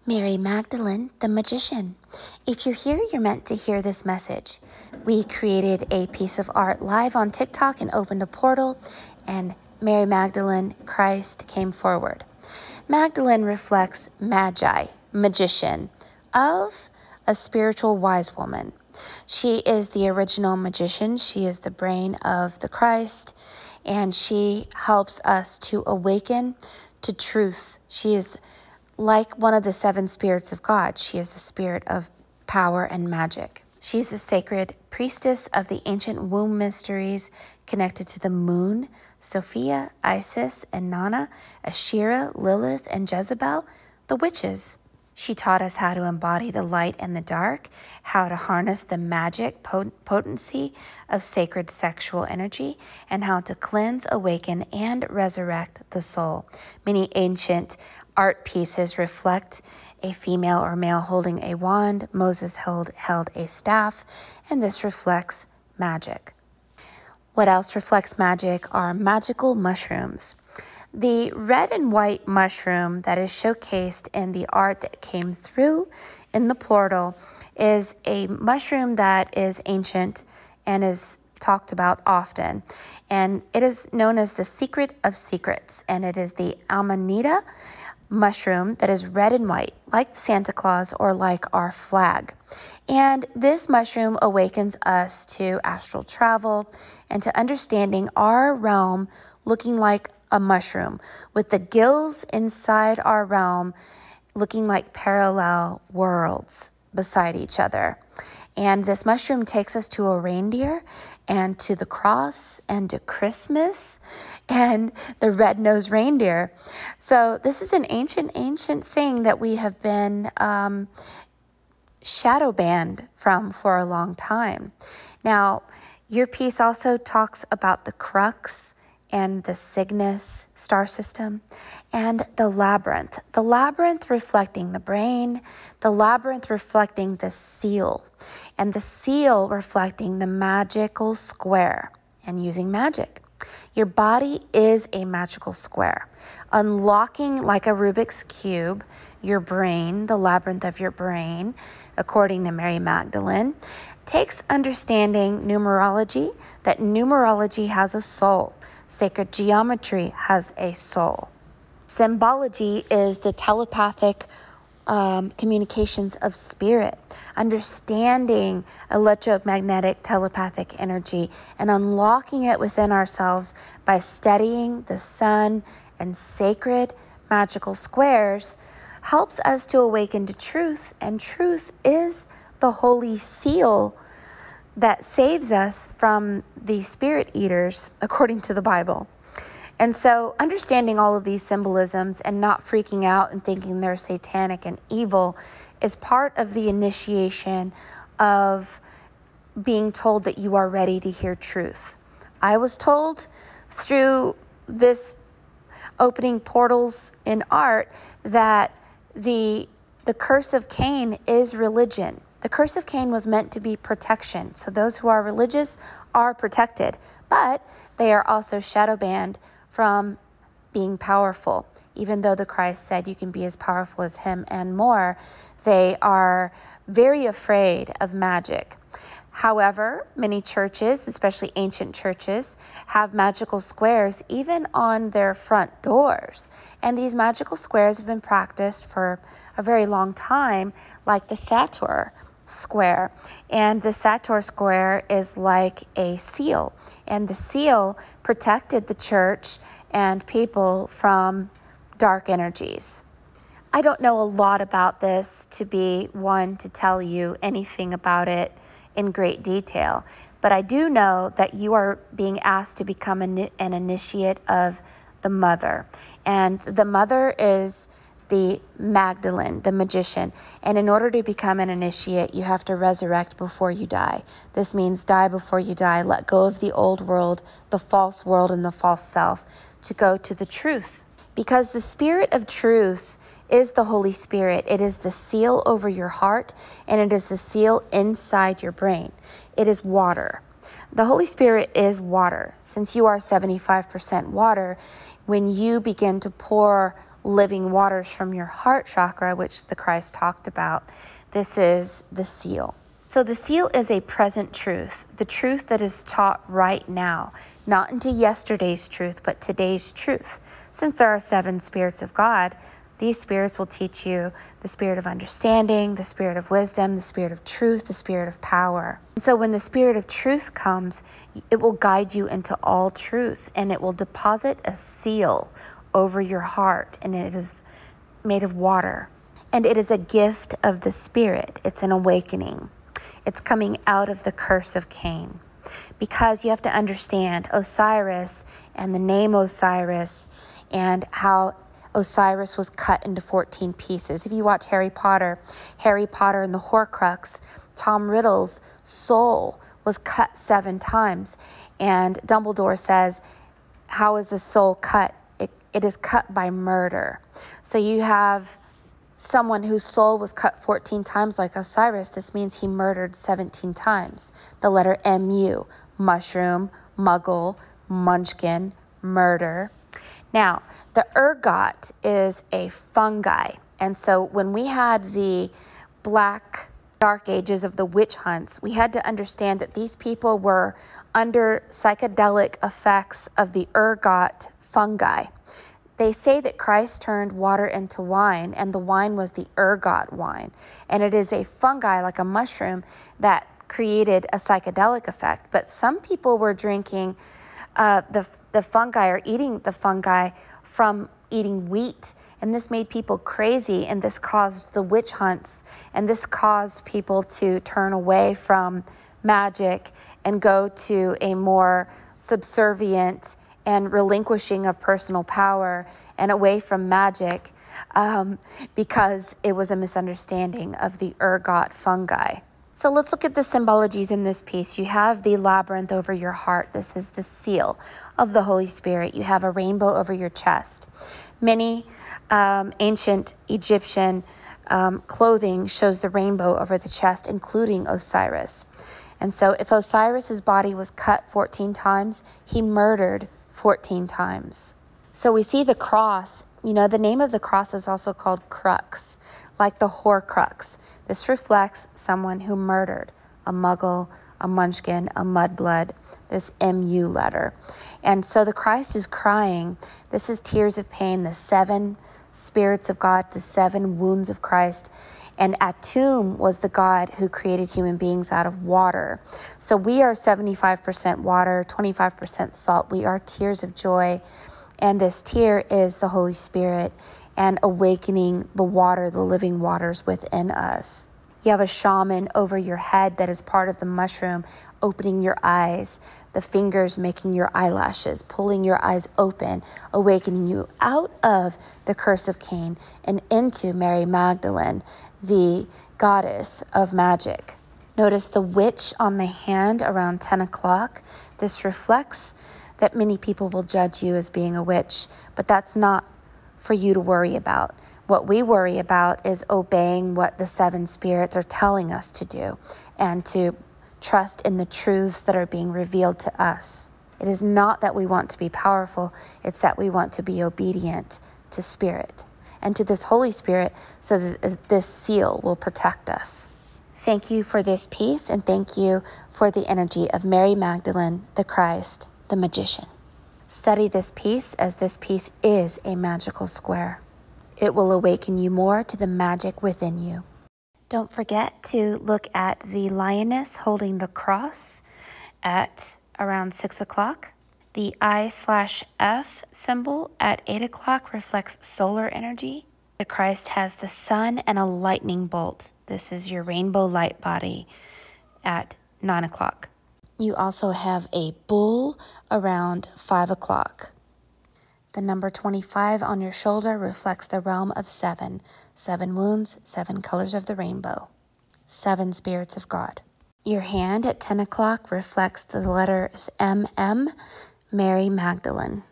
Mary Magdalene, the magician. If you're here, you're meant to hear this message. We created a piece of art live on TickTock and opened a portal, and Mary Magdalene, Christ, came forward. Magdalene reflects magi, magician, of a spiritual wise woman. She is the original magician. She is the brain of the Christ, and she helps us to awaken to truth. She is like one of the seven spirits of God. She is the spirit of power and magic. She's the sacred priestess of the ancient womb mysteries connected to the moon, Sophia, Isis, and Nana, Asherah, Lilith, and Jezebel, the witches. She taught us how to embody the light and the dark, how to harness the magic potency of sacred sexual energy, and how to cleanse, awaken, and resurrect the soul. Many ancient art pieces reflect a female or male holding a wand. Moses held a staff, and this reflects magic. What else reflects magic are magical mushrooms. The red and white mushroom that is showcased in the art that came through in the portal is a mushroom that is ancient and is talked about often. And it is known as the secret of secrets. And it is the Amanita mushroom that is red and white, like Santa Claus or like our flag. And this mushroom awakens us to astral travel and to understanding our realm looking like a mushroom, with the gills inside our realm looking like parallel worlds beside each other. And this mushroom takes us to a reindeer and to the cross and to Christmas and the red-nosed reindeer. So this is an ancient thing that we have been shadow banned from for a long time. Now, your piece also talks about the crux and the Cygnus star system, and the labyrinth reflecting the brain, the labyrinth reflecting the seal, and the seal reflecting the magical square and using magic. Your body is a magical square, unlocking like a Rubik's Cube, your brain, the labyrinth of your brain, according to Mary Magdalene, takes understanding numerology, that numerology has a soul. Sacred geometry has a soul. Symbology is the telepathic communications of spirit, understanding electromagnetic telepathic energy and unlocking it within ourselves by studying the sun and sacred magical squares helps us to awaken to truth, and truth is the holy seal that saves us from the spirit eaters, according to the Bible. And so understanding all of these symbolisms and not freaking out and thinking they're satanic and evil is part of the initiation of being told that you are ready to hear truth. I was told through this opening portals in art that the curse of Cain is religion. The curse of Cain was meant to be protection. So those who are religious are protected, but they are also shadow banned from being powerful. Even though the Christ said you can be as powerful as him and more, they are very afraid of magic. However, many churches, especially ancient churches, have magical squares even on their front doors. And these magical squares have been practiced for a very long time, like the Sator square. And the Sator square is like a seal. And the seal protected the church and people from dark energies. I don't know a lot about this to be one to tell you anything about it in great detail, but I do know that you are being asked to become an initiate of the mother. And the mother is the Magdalene, the magician. And in order to become an initiate, you have to resurrect before you die. This means die before you die. Let go of the old world, the false world, and the false self to go to the truth. Because the spirit of truth is the Holy Spirit. It is the seal over your heart, and it is the seal inside your brain. It is water. The Holy Spirit is water. Since you are 75% water, when you begin to pour living waters from your heart chakra, which the Christ talked about. This is the seal. So the seal is a present truth, the truth that is taught right now, not into yesterday's truth, but today's truth. Since there are 7 spirits of God, these spirits will teach you the spirit of understanding, the spirit of wisdom, the spirit of truth, the spirit of power. And so when the spirit of truth comes, it will guide you into all truth, and it will deposit a seal over your heart, and it is made of water. And it is a gift of the spirit. It's an awakening. It's coming out of the curse of Cain. Because you have to understand Osiris and the name Osiris and how Osiris was cut into 14 pieces. If you watch Harry Potter and the Horcrux, Tom Riddle's soul was cut 7 times. And Dumbledore says, how is the soul cut? It is cut by murder. So you have someone whose soul was cut 14 times like Osiris. This means he murdered 17 times. The letter MU, mushroom, muggle, munchkin, murder. Now, the ergot is a fungi. And so when we had the black dark ages of the witch hunts, we had to understand that these people were under psychedelic effects of the ergot fungi. They say that Christ turned water into wine, and the wine was the ergot wine. And it is a fungi, like a mushroom, that created a psychedelic effect. But some people were drinking the fungi or eating the fungi from eating wheat. And this made people crazy, and this caused the witch hunts, and this caused people to turn away from magic and go to a more subservient and relinquishing of personal power and away from magic because it was a misunderstanding of the ergot fungi. So let's look at the symbologies in this piece. You have the labyrinth over your heart. This is the seal of the Holy Spirit. You have a rainbow over your chest. Many ancient Egyptian clothing shows the rainbow over the chest, including Osiris. And so if Osiris's body was cut 14 times, he murdered 14 times. So we see the cross. You know, the name of the cross is also called crux, like the Horcrux. This reflects someone who murdered a muggle, a munchkin, a mudblood, this MU letter. And so the Christ is crying. This is tears of pain, the 7 spirits of God, the 7 wounds of Christ. And Atum was the God who created human beings out of water. So we are 75% water, 25% salt. We are tears of joy. And this tear is the Holy Spirit and awakening the water, the living waters within us. You have a shaman over your head that is part of the mushroom, opening your eyes, the fingers making your eyelashes, pulling your eyes open, awakening you out of the curse of Cain and into Mary Magdalene, the goddess of magic. Notice the witch on the hand around 10 o'clock. This reflects that many people will judge you as being a witch, but that's not for you to worry about. What we worry about is obeying what the 7 spirits are telling us to do and to trust in the truths that are being revealed to us. It is not that we want to be powerful, it's that we want to be obedient to Spirit and to this Holy Spirit so that this seal will protect us. Thank you for this piece, and thank you for the energy of Mary Magdalene, the Christ, the magician. Study this piece, as this piece is a magical square. It will awaken you more to the magic within you. Don't forget to look at the lioness holding the cross at around 6 o'clock. The I/F symbol at 8 o'clock reflects solar energy. The Christ has the sun and a lightning bolt. This is your rainbow light body at 9 o'clock. You also have a bull around 5 o'clock. The number 25 on your shoulder reflects the realm of 7. 7 wounds, 7 colors of the rainbow. 7 spirits of God. Your hand at 10 o'clock reflects the letters MM, Mary Magdalene.